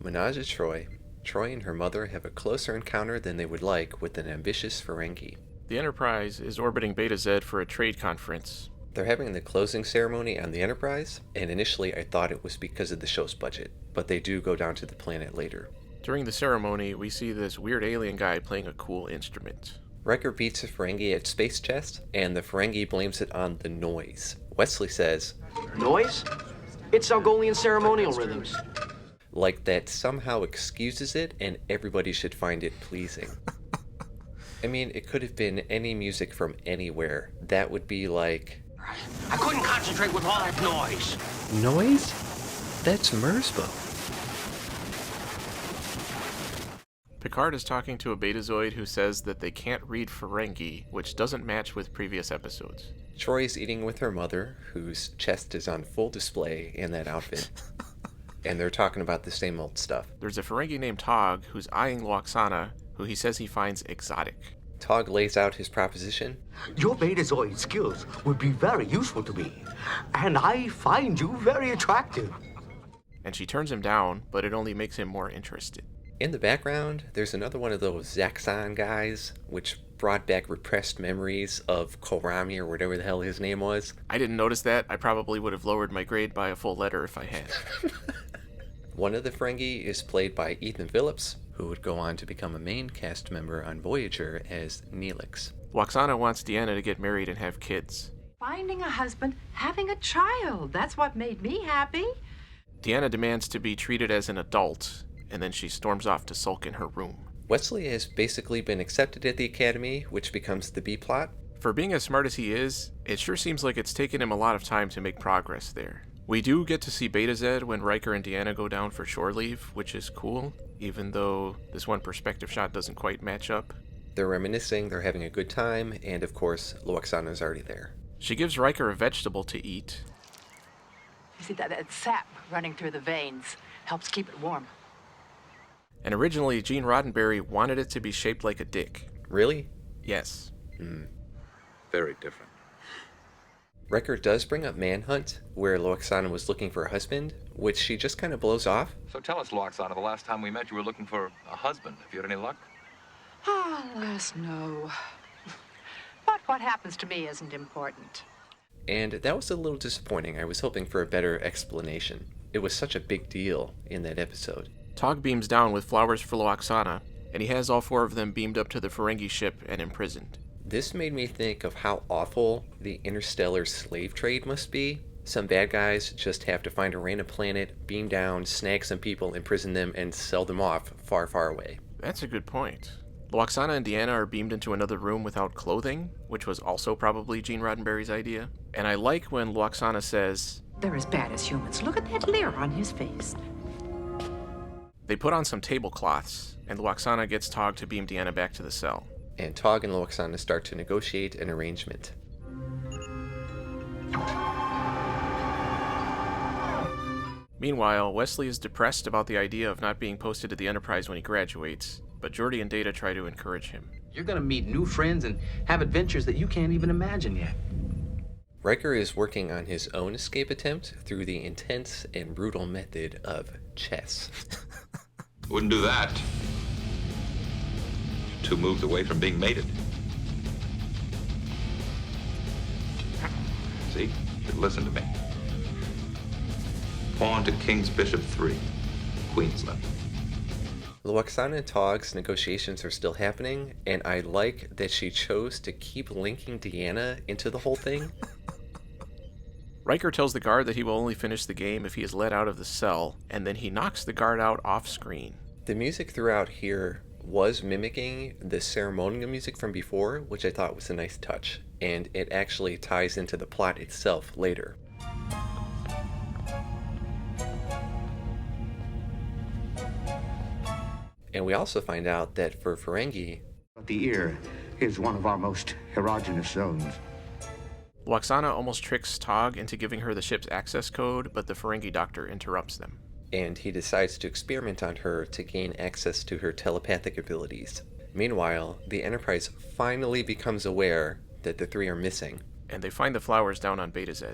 Menage a Troi. Troi and her mother have a closer encounter than they would like with an ambitious Ferengi. The Enterprise is orbiting Beta Z for a trade conference. They're having the closing ceremony on the Enterprise, and initially I thought it was because of the show's budget, but they do go down to the planet later. During the ceremony, we see this weird alien guy playing a cool instrument. Riker beats a Ferengi at Space Chest, and the Ferengi blames it on the noise. Wesley says, Noise? It's Algolian ceremonial rhythms. like that somehow excuses it and everybody should find it pleasing. I mean, it could have been any music from anywhere. That would be like... I couldn't concentrate with all that noise. Noise? That's Mersbo. Picard is talking to a Betazoid who says that they can't read Ferengi, which doesn't match with previous episodes. Troy's eating with her mother, whose chest is on full display in that outfit. And they're talking about the same old stuff. There's a Ferengi named Tog who's eyeing Lwaxana, who he says he finds exotic. Tog lays out his proposition. Your Betazoid skills would be very useful to me, and I find you very attractive. And she turns him down, but it only makes him more interested. In the background, there's another one of those Zaxxon guys, which brought back repressed memories of Korami or whatever the hell his name was. I didn't notice that. I probably would have lowered my grade by a full letter if I had. One of the Ferengi is played by Ethan Phillips, who would go on to become a main cast member on Voyager as Neelix. Lwaxana wants Deanna to get married and have kids. Finding a husband, having a child, that's what made me happy. Deanna demands to be treated as an adult, and then she storms off to sulk in her room. Wesley has basically been accepted at the Academy, which becomes the B-plot. For being as smart as he is, it sure seems like it's taken him a lot of time to make progress there. We do get to see Beta Z when Riker and Deanna go down for shore leave, which is cool, even though this one perspective shot doesn't quite match up. They're reminiscing, they're having a good time, and of course, Lwaxana's already there. She gives Riker a vegetable to eat. You see, that sap running through the veins helps keep it warm. And originally, Gene Roddenberry wanted it to be shaped like a dick. Really? Yes. Very different. Riker does bring up Manhunt, where Lwaxana was looking for a husband, which she just kind of blows off. So tell us, Lwaxana, the last time we met, you were looking for a husband. Have you had any luck? Alas, no. But what happens to me isn't important. And that was a little disappointing. I was hoping for a better explanation. It was such a big deal in that episode. Tog beams down with flowers for Lwaxana, and he has all four of them beamed up to the Ferengi ship and imprisoned. This made me think of how awful the interstellar slave trade must be. Some bad guys just have to find a random planet, beam down, snag some people, imprison them, and sell them off far, far away. That's a good point. Lwaxana and Deanna are beamed into another room without clothing, which was also probably Gene Roddenberry's idea. And I like when Lwaxana says, They're as bad as humans. Look at that leer on his face. They put on some tablecloths, and Lwaxana gets Tog to beam Deanna back to the cell. And Tog and Lwaxana start to negotiate an arrangement. Meanwhile, Wesley is depressed about the idea of not being posted to the Enterprise when he graduates, but Geordi and Data try to encourage him. You're gonna meet new friends and have adventures that you can't even imagine yet. Riker is working on his own escape attempt through the intense and brutal method of chess. Wouldn't do that. 2 moves away from being mated. See? Listen to me. Pawn to King's Bishop 3. Queen's left. Lwaxana and Tog's negotiations are still happening, and I like that she chose to keep linking Deanna into the whole thing. Riker tells the guard that he will only finish the game if he is let out of the cell, and then he knocks the guard out off-screen. The music throughout here was mimicking the ceremonial music from before, which I thought was a nice touch, and it actually ties into the plot itself later. And we also find out that for Ferengi, The ear is one of our most erogenous zones. Lwaxana almost tricks Tog into giving her the ship's access code, but the Ferengi doctor interrupts them. and he decides to experiment on her to gain access to her telepathic abilities. Meanwhile, the Enterprise finally becomes aware that the three are missing. And they find the flowers down on Beta Z.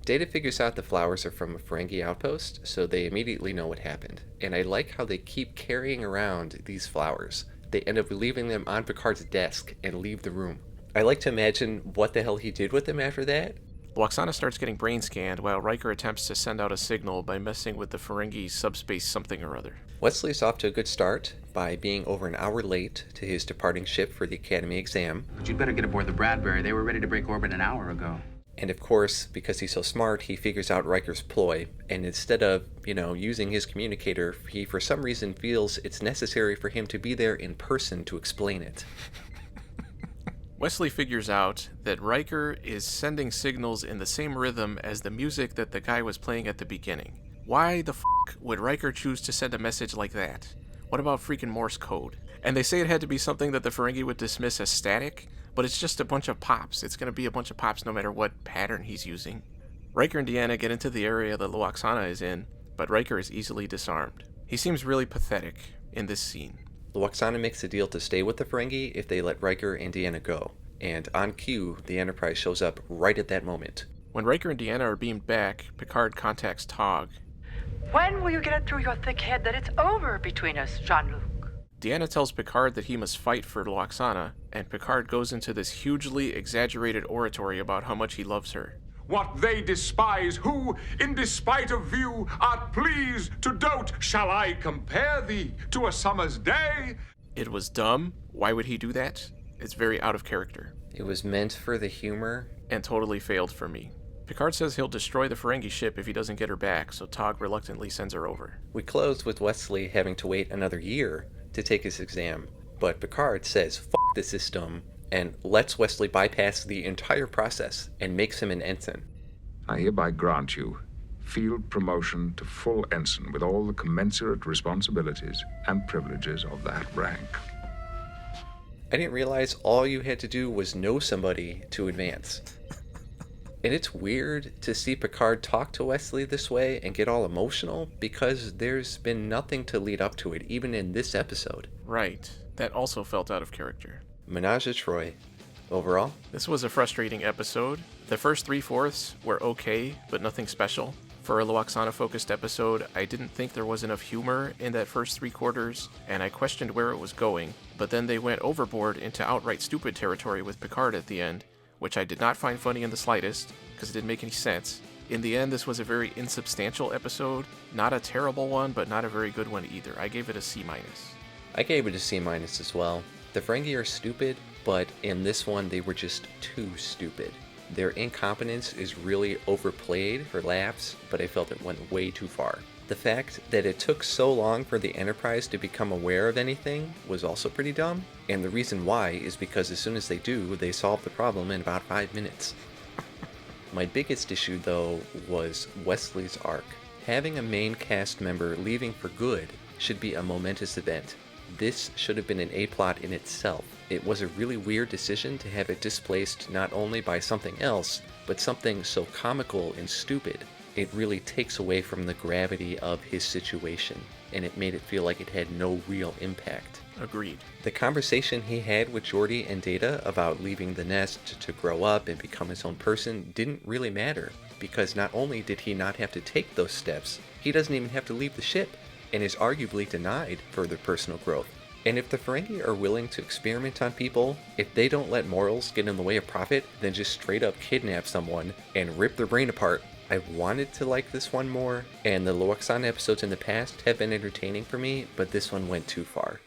Data figures out the flowers are from a Ferengi outpost, so they immediately know what happened. And I like how they keep carrying around these flowers. They end up leaving them on Picard's desk and leave the room. I like to imagine what the hell he did with them after that. Lwaxana starts getting brain scanned while Riker attempts to send out a signal by messing with the Ferengi subspace something or other. Wesley's off to a good start by being over an hour late to his departing ship for the Academy exam. But you'd better get aboard the Bradbury. They were ready to break orbit an hour ago. And of course, because he's so smart, he figures out Riker's ploy, and instead of, using his communicator, he for some reason feels it's necessary for him to be there in person to explain it. Wesley figures out that Riker is sending signals in the same rhythm as the music that the guy was playing at the beginning. Why the f*** would Riker choose to send a message like that? What about freaking Morse code? And they say it had to be something that the Ferengi would dismiss as static, but it's just a bunch of pops. It's going to be a bunch of pops no matter what pattern he's using. Riker and Deanna get into the area that Lwaxana is in, but Riker is easily disarmed. He seems really pathetic in this scene. Lwaxana makes a deal to stay with the Ferengi if they let Riker and Deanna go. And on cue, the Enterprise shows up right at that moment. When Riker and Deanna are beamed back, Picard contacts Tog. When will you get it through your thick head that it's over between us, Jean-Luc? Deanna tells Picard that he must fight for Lwaxana, and Picard goes into this hugely exaggerated oratory about how much he loves her. What they despise, who, in despite of view, art pleased to dote, shall I compare thee to a summer's day? It was dumb. Why would he do that? It's very out of character. It was meant for the humor. And totally failed for me. Picard says he'll destroy the Ferengi ship if he doesn't get her back, so Tog reluctantly sends her over. We close with Wesley having to wait another year to take his exam, but Picard says, "F*** the system," and lets Wesley bypass the entire process and makes him an ensign. I hereby grant you field promotion to full ensign with all the commensurate responsibilities and privileges of that rank. I didn't realize all you had to do was know somebody to advance. And it's weird to see Picard talk to Wesley this way and get all emotional because there's been nothing to lead up to it, even in this episode. Right. That also felt out of character. Ménage à Troi. Overall, this was a frustrating episode. The first 3/4 were okay, but nothing special. For a Lwaxana-focused episode, I didn't think there was enough humor in that first 3/4, and I questioned where it was going, but then they went overboard into outright stupid territory with Picard at the end, which I did not find funny in the slightest, because it didn't make any sense. In the end, this was a very insubstantial episode. Not a terrible one, but not a very good one either. I gave it a C-. I gave it a C- as well. The Ferengi are stupid, but in this one they were just too stupid. Their incompetence is really overplayed for laughs, but I felt it went way too far. The fact that it took so long for the Enterprise to become aware of anything was also pretty dumb, and the reason why is because as soon as they do, they solve the problem in about 5 minutes. My biggest issue, though, was Wesley's arc. Having a main cast member leaving for good should be a momentous event. This should have been an A-plot in itself. It was a really weird decision to have it displaced not only by something else, but something so comical and stupid. It really takes away from the gravity of his situation, and it made it feel like it had no real impact. Agreed. The conversation he had with Geordi and Data about leaving the nest to grow up and become his own person didn't really matter, because not only did he not have to take those steps, he doesn't even have to leave the ship, and is arguably denied further personal growth. And if the Ferengi are willing to experiment on people, if they don't let morals get in the way of profit, then just straight up kidnap someone and rip their brain apart. I wanted to like this one more, and the Lwaxana episodes in the past have been entertaining for me, but this one went too far.